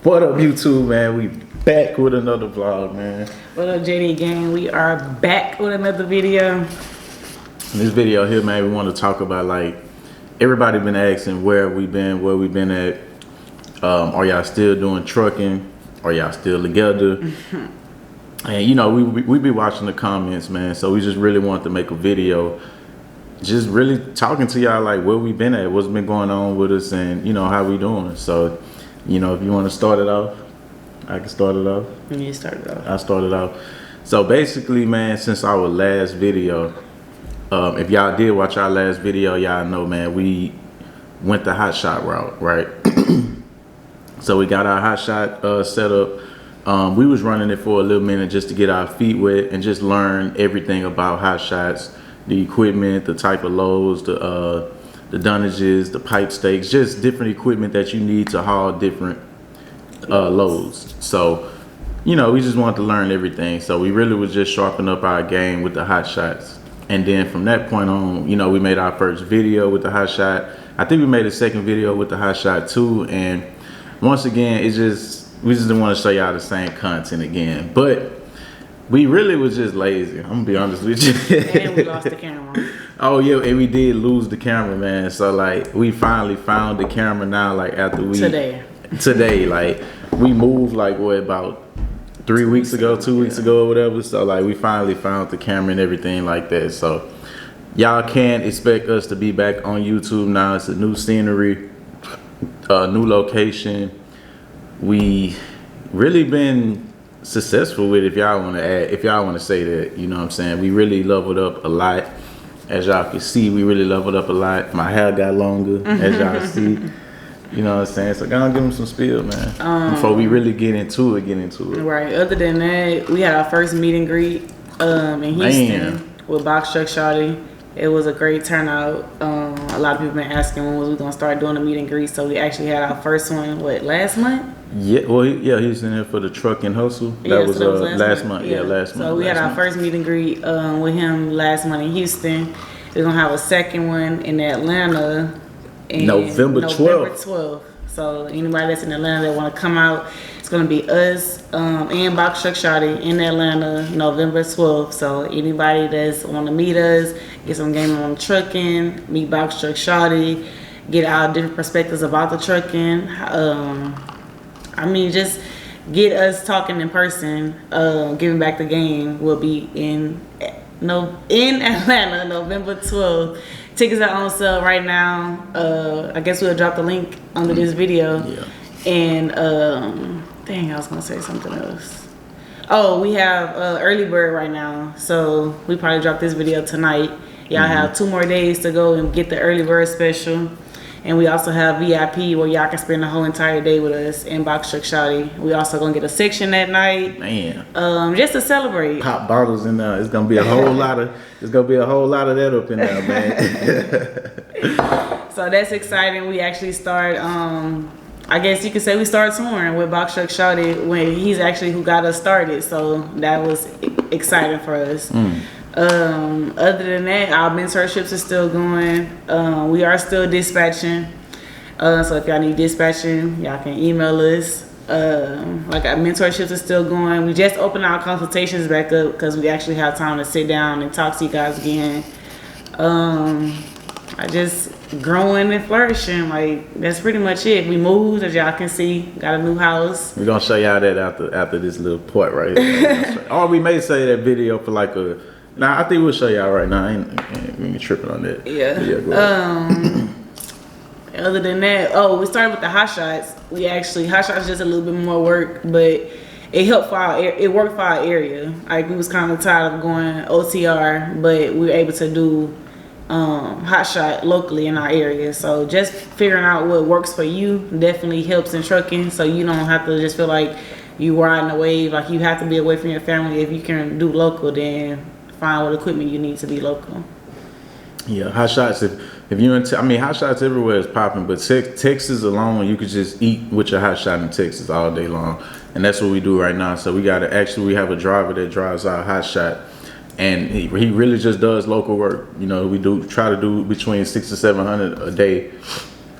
What up, YouTube, man? We back with another vlog, man. What up, JD gang? We are back with another video. In this video here, man, we want to talk about, like, everybody been asking where we been at. Are y'all still doing trucking? Are y'all still together? And you know, we be watching the comments, man. So we just really wanted to make a video, just really talking to y'all, like, where we been at, what's been going on with us, and you know, how we doing. So, you know, if you want to start it off, I can start it off. You start it off. I started off. So basically, man, since our last video, if y'all did watch our last video, y'all know, man, we went the hot shot route, right? So we got our hot shot set up. We was running it for a little minute just to get our feet wet and just learn everything about hot shots, the equipment, the type of loads, the donnages, the pipe stakes, just different equipment that you need to haul different loads. So, you know, we just wanted to learn everything. So we really was just sharpening up our game with the hot shots. And then from that point on, you know, we made our first video with the hot shot. I think we made a second video with the hot shot too. And once again, we just didn't want to show y'all the same content again. But we really was just lazy. I'm gonna be honest with you. And we lost the camera. Oh yeah, and we did lose the camera, man. So like, we finally found the camera now. Like after we today, like we moved like what, about 3 weeks ago, 2 weeks ago or whatever. So like, we finally found the camera and everything like that. So y'all can expect us to be back on YouTube now. It's a new scenery, new location. We really been successful with, if y'all want to add, if y'all want to say that, you know what I'm saying. We really leveled up a lot. As y'all can see, we really leveled up a lot. My hair got longer, as y'all see. You know what I'm saying? So go and give them some spill, man. Before we really get into it. Right. Other than that, we had our first meet and greet in Houston with Box Truck Shawty. It was a great turnout. A lot of people been asking when was we gonna start doing the meet and greet. So we actually had our first one, what, last month? Yeah, well, yeah, he was in there for the truck and hustle. That was last month. Yeah, last month. So we had our first meet and greet with him last month in Houston. We're gonna have a second one in Atlanta in November 12th. So anybody that's in Atlanta that want to come out, it's gonna be us and Box Truck Shawty in Atlanta, November 12th. So anybody that's want to meet us, get some game on trucking, meet Box Truck Shawty, get our different perspectives about the trucking. I mean, just get us talking in person. Giving back the game will be in Atlanta, November 12th. Tickets are on sale right now. I guess we'll drop the link under this video. Yeah. And dang, I was gonna say something else. Oh, we have early bird right now, so we probably drop this video tonight. Y'all have 2 more days to go and get the early bird special. And we also have VIP where y'all can spend the whole entire day with us in Box Truck Shawty. We also gonna get a section that night, man. Just to celebrate. Pop bottles in there. It's gonna be a whole lot of. It's gonna be a whole lot of that up in there, man. So that's exciting. We actually start. I guess you could say we started touring with Box Truck Shawty when he's actually who got us started. So that was exciting for us. Other than that, our mentorships are still going. We are still dispatching. So if y'all need dispatching, y'all can email us. Like our mentorships are still going. We just opened our consultations back up because we actually have time to sit down and talk to you guys again. I just growing and flourishing. Like, that's pretty much it. We moved, as y'all can see, got a new house. We're gonna show y'all that after this little part right here. Or we may say that video for like a. Nah, I think we'll show y'all right now. I ain't tripping on that. Yeah. Other than that, we started with the hot shots. Hot shots just a little bit more work, but it helped it worked for our area. Like, we was kind of tired of going OTR, but we were able to do hot shot locally in our area. So just figuring out what works for you definitely helps in trucking. So you don't have to just feel like you riding a wave. Like, you have to be away from your family. If you can do local, then find what equipment you need to be local. Yeah, hot shots. If you're in, hot shots everywhere is popping, but Texas alone, you could just eat with your hot shot in Texas all day long, and that's what we do right now. So we have a driver that drives our hot shot, and he really just does local work. You know, we try to do between 600 to 700 a day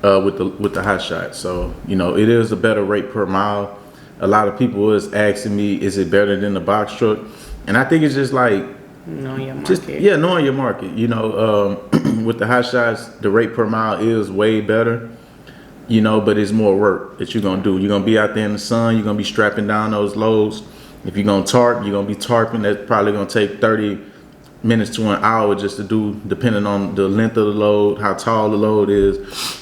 with the hot shot. So you know, it is a better rate per mile. A lot of people was asking me, is it better than the box truck? And I think it's just like knowing your market. knowing your market. You know, with the hot shots, the rate per mile is way better. You know, but it's more work that you're gonna do. You're gonna be out there in the sun. You're gonna be strapping down those loads. If you're gonna tarp, you're gonna be tarping. That's probably gonna take 30 minutes to an hour just to do, depending on the length of the load, how tall the load is.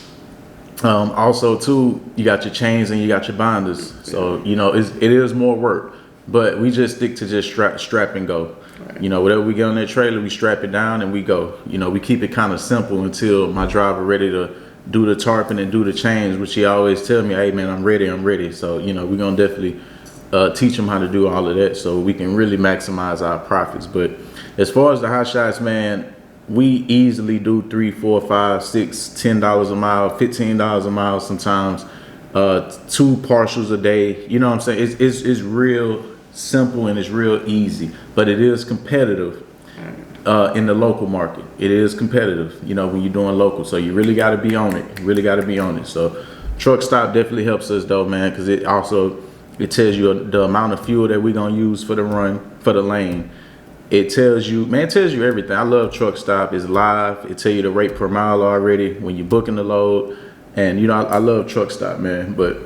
Also, too, you got your chains and you got your binders. So you know, it is more work. But we just stick to just strap and go. Right. You know, whatever we get on that trailer, we strap it down and we go. You know, we keep it kind of simple until my driver ready to do the tarping and do the chains, which he always tell me, hey man, I'm ready. So, you know, we're gonna definitely teach him how to do all of that so we can really maximize our profits. But as far as the hot shots, man, we easily do $3, $4, $5, $6, $10 a mile, $15 a mile sometimes, 2 partials a day. You know what I'm saying? It's real simple and it's real easy, but it is competitive. In the local market, it is competitive, you know, when you're doing local. So you really got to be on it. So truck stop definitely helps us though, man, because it tells you the amount of fuel that we're gonna use for the run, for the lane. It tells you everything. I love truck stop. It's live. It tell you the rate per mile already when you're booking the load, and you know I love truck stop, man. But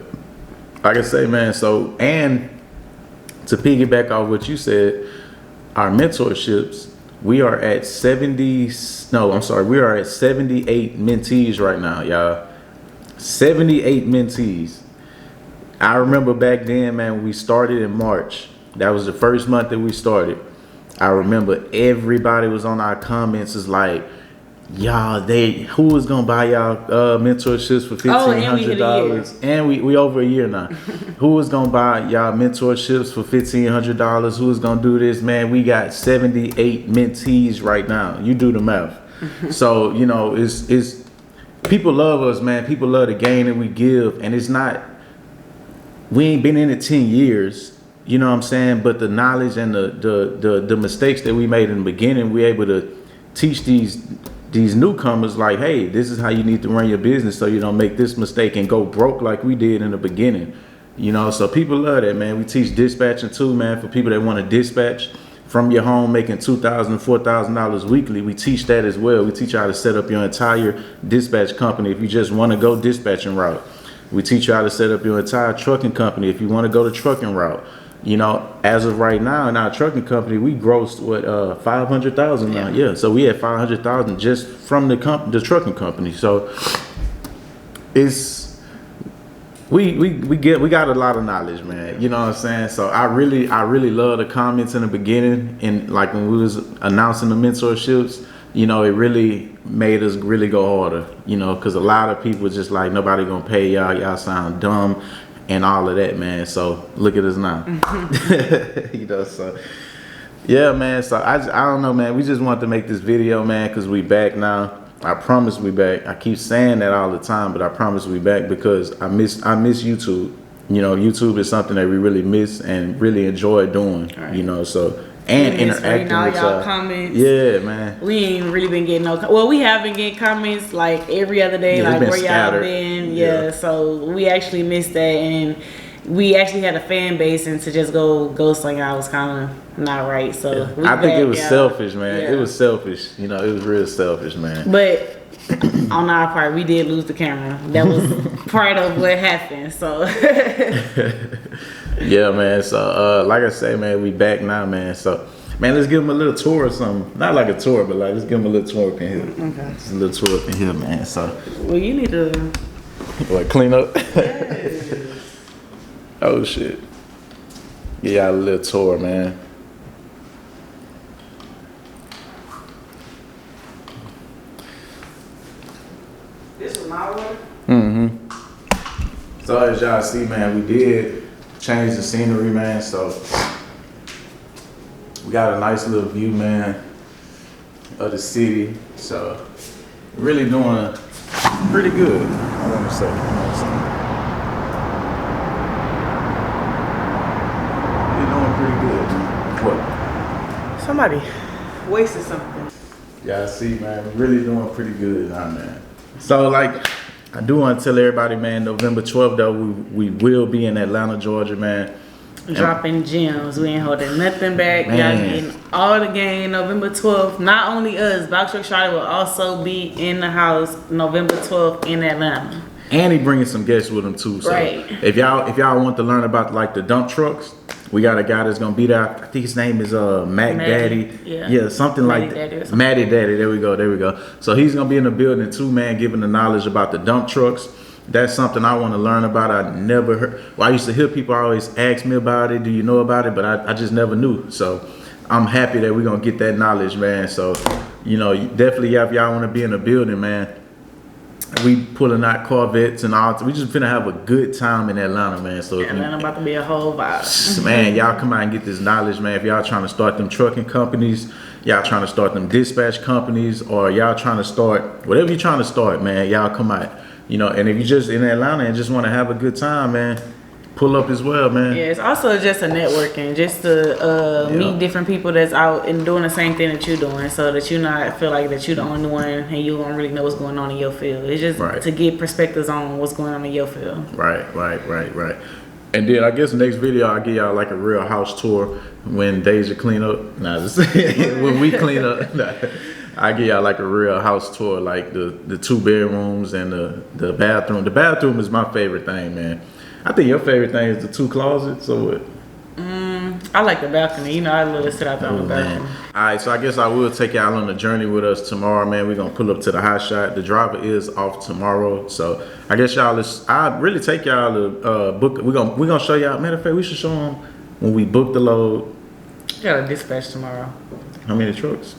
like I say, man, so and to piggyback off what you said, our mentorships. We are at 78 mentees right now, y'all. 78 mentees. I remember back then, man, we started in March. That was the first month that we started. I remember everybody was on our comments is like, y'all, who was gonna buy y'all mentorships for $1,500? And we over a year now. Who was gonna buy y'all mentorships for $1,500? Who was gonna do this? Man, we got 78 mentees right now. You do the math. So you know, it's people love us, man. People love the gain that we give, and it's not. We ain't been in it 10 years. You know what I'm saying? But the knowledge and the mistakes that we made in the beginning, we able to teach these newcomers like, hey, this is how you need to run your business so you don't make this mistake and go broke like we did in the beginning. You know, so people love that, man. We teach dispatching too, man, for people that want to dispatch from your home making $2,000, $4,000 weekly. We teach that as well. We teach you how to set up your entire dispatch company if you just want to go dispatching route. We teach you how to set up your entire trucking company if you want to go the trucking route. You know, as of right now in our trucking company, we grossed $500,000 now. Yeah, so we had $500,000 just from the trucking company. So it's we got a lot of knowledge, man. You know what I'm saying? So I really love the comments in the beginning, and like when we was announcing the mentorships, you know, it really made us really go harder. You know, because a lot of people just like, nobody gonna pay y'all. Y'all sound dumb. And all of that, man. So look at us now. You know, so yeah, man. So I don't know, man. We just wanted to make this video, man, because we back now. I promise we back. I keep saying that all the time, but I promise we back because I miss YouTube. You know, YouTube is something that we really miss and really enjoy doing. Right. You know, so and interacting with y'all comments. Yeah, man. We ain't really been getting well, we have been getting comments like every other day, like where y'all been. Yeah, so we actually missed that, and we actually had a fan base, and to just go ghost on y'all was kind of not right. So I think it was selfish, man. Yeah. It was selfish. You know, it was real selfish, man. But on our part, we did lose the camera. That was part of what happened. So yeah, man. So like I say, man, we back now, man. So man, let's give them a little tour or something. Not like a tour, but like let's give them a little tour up in here. Okay. Just a little tour up in here, man. So well, you need to what, clean up? Yes. Oh shit. Give y'all a little tour, man. This was my order? So as y'all see, man, we did change the scenery, man. So we got a nice little view, man, of the city. So really doing pretty good, I want to say. You know what I'm saying? What? Somebody wasted something. Y'all see, man, we're really doing pretty good now, man. So like I do want to tell everybody, man, November 12th, though, we will be in Atlanta, Georgia, man. Dropping gems. We ain't holding nothing back. Man. Y'all getting all the game November 12th. Not only us, Box Truck Charlie will also be in the house November 12th in Atlanta. And he bringing some guests with him too. So right. if y'all want to learn about like the dump trucks, we got a guy that's gonna be there. I think his name is Mac Daddy. Yeah, something Matty like Daddy that. Matty Daddy. There we go. So he's gonna be in the building too, man, giving the knowledge about the dump trucks. That's something I want to learn about. I never heard. Well, I used to hear people always ask me about it. Do you know about it? But I just never knew. So I'm happy that we're gonna get that knowledge, man. So definitely if y'all want to be in the building, man. We pulling out Corvettes and all. We just finna have a good time in Atlanta, man. So Atlanta about to be a whole vibe. Man, y'all come out and get this knowledge, man. If y'all trying to start them trucking companies, y'all trying to start them dispatch companies, or y'all trying to start whatever you're trying to start, man, y'all come out. And if you just in Atlanta and just want to have a good time, man, pull up as well, man. Yeah, it's also just a networking, just to meet different people that's out and doing the same thing that you're doing, so that you not feel like that you're the only one and you don't really know what's going on in your field. It's just to get perspectives on what's going on in your field. Right. And then I guess the next video I'll give y'all like a real house tour when Deja clean up. Nah, just when we clean up. I give y'all like a real house tour, like the 2 bedrooms and the bathroom. The bathroom is my favorite thing, man. I think your favorite thing is the 2 closets, or what? I like the balcony. I love to sit out there on the balcony. All right, so I guess I will take y'all on a journey with us tomorrow, man. We're going to pull up to the hot shot. The driver is off tomorrow, so I guess I'd really take y'all to book. We're gonna show y'all. Matter of fact, we should show them when we book the load. Got a dispatch tomorrow. How many trucks?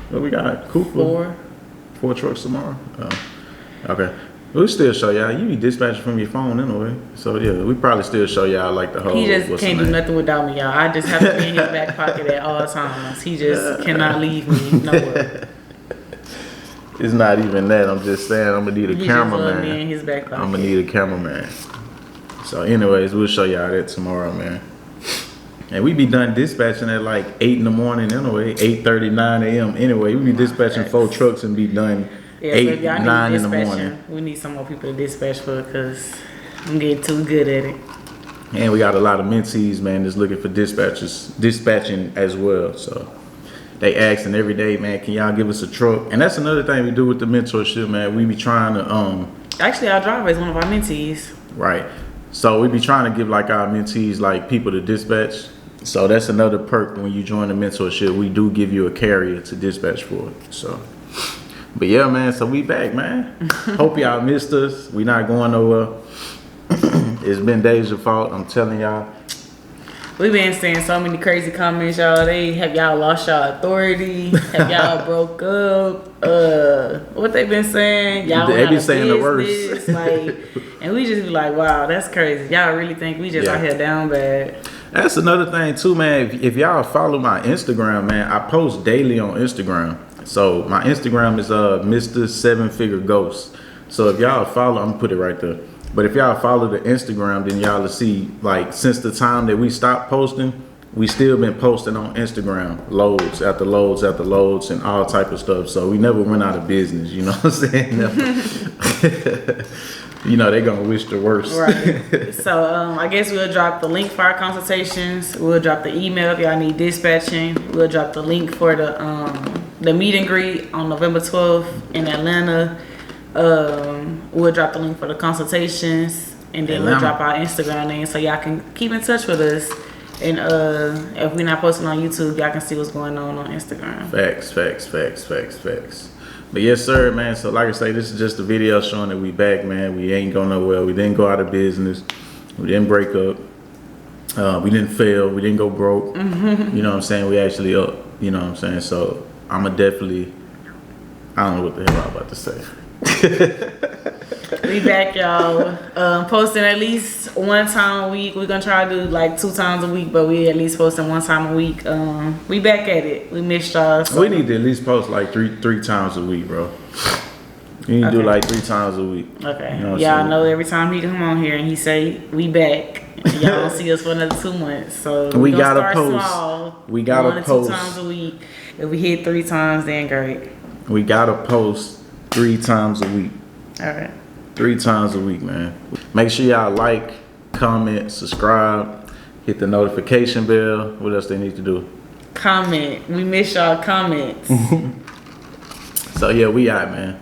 What we got? Cooper? 4 trucks tomorrow? Oh, okay. We'll still show y'all. You be dispatching from your phone anyway. So yeah, we probably still show y'all like the whole. He just can't do nothing without me, y'all. I just have to be in his back pocket at all times. He just cannot leave me nowhere. It's not even that. I'm just saying I'm gonna need a cameraman. Me in his back pocket. I'm gonna need a cameraman. So anyways, we'll show y'all that tomorrow, man. And we be done dispatching at like 8 in the morning anyway, 8:30, 9 a.m. anyway. We be dispatching 4 trucks and be done 8, 9 in the morning. We need some more people to dispatch for, because I'm getting too good at it. And we got a lot of mentees, man, that's looking for dispatching as well. So they asking every day, man, can y'all give us a truck? And that's another thing we do with the mentorship, man. We be trying to actually, our driver is one of our mentees. Right. So we be trying to give like our mentees like people to dispatch. So that's another perk when you join the mentorship. We do give you a carrier to dispatch for. So, but yeah, man. So we back, man. Hope y'all missed us. We not going nowhere. It's been Deja's fault. I'm telling y'all. We've been saying so many crazy comments, y'all. They have y'all lost y'all authority. Have y'all broke up? What they been saying? Y'all they be saying the worst. And we just be like, wow, that's crazy. Y'all really think we just out here down bad? That's another thing too, man. If y'all follow my Instagram, man, I post daily on Instagram. So my Instagram is Mr. 7-Figure Ghost. So if y'all follow, I'm gonna put it right there. But if y'all follow the Instagram, then y'all will see, like, since the time that we stopped posting, we still been posting on Instagram, loads after loads after loads and all type of stuff. So we never went out of business, you know what I'm saying? They gonna wish the worst. Right. So I guess we'll drop the link for our consultations. We'll drop the email if y'all need dispatching. We'll drop the link for the meet and greet on November 12th in Atlanta. We'll drop the link for the consultations, and then we'll drop our Instagram name so y'all can keep in touch with us. And if we're not posting on YouTube, y'all can see what's going on Instagram. Facts. But yes, sir, man. So like I say, this is just a video showing that we back, man. We ain't going nowhere. We didn't go out of business. We didn't break up. We didn't fail. We didn't go broke. Mm-hmm. You know what I'm saying? We actually up. You know what I'm saying? So I'm going to definitely, I don't know what the hell I'm about to say. We back, y'all. Posting at least 1 time a week. We're gonna try to do like 2 times a week, but we at least posting 1 time a week. We back at it. We missed y'all. So. We need to at least post like three times a week, bro. You need to do like 3 times a week. Okay. You know y'all know every time he come on here and he say we back, y'all don't see us for another 2 months. So we gotta start post. Small, we gotta 1 post 2 times a week. If we hit 3 times, then great. We gotta post 3 times a week. All right. 3 times a week, man. Make sure y'all like, comment, subscribe, hit the notification bell. What else they need to do? Comment. We miss y'all comments. So yeah, we out, man.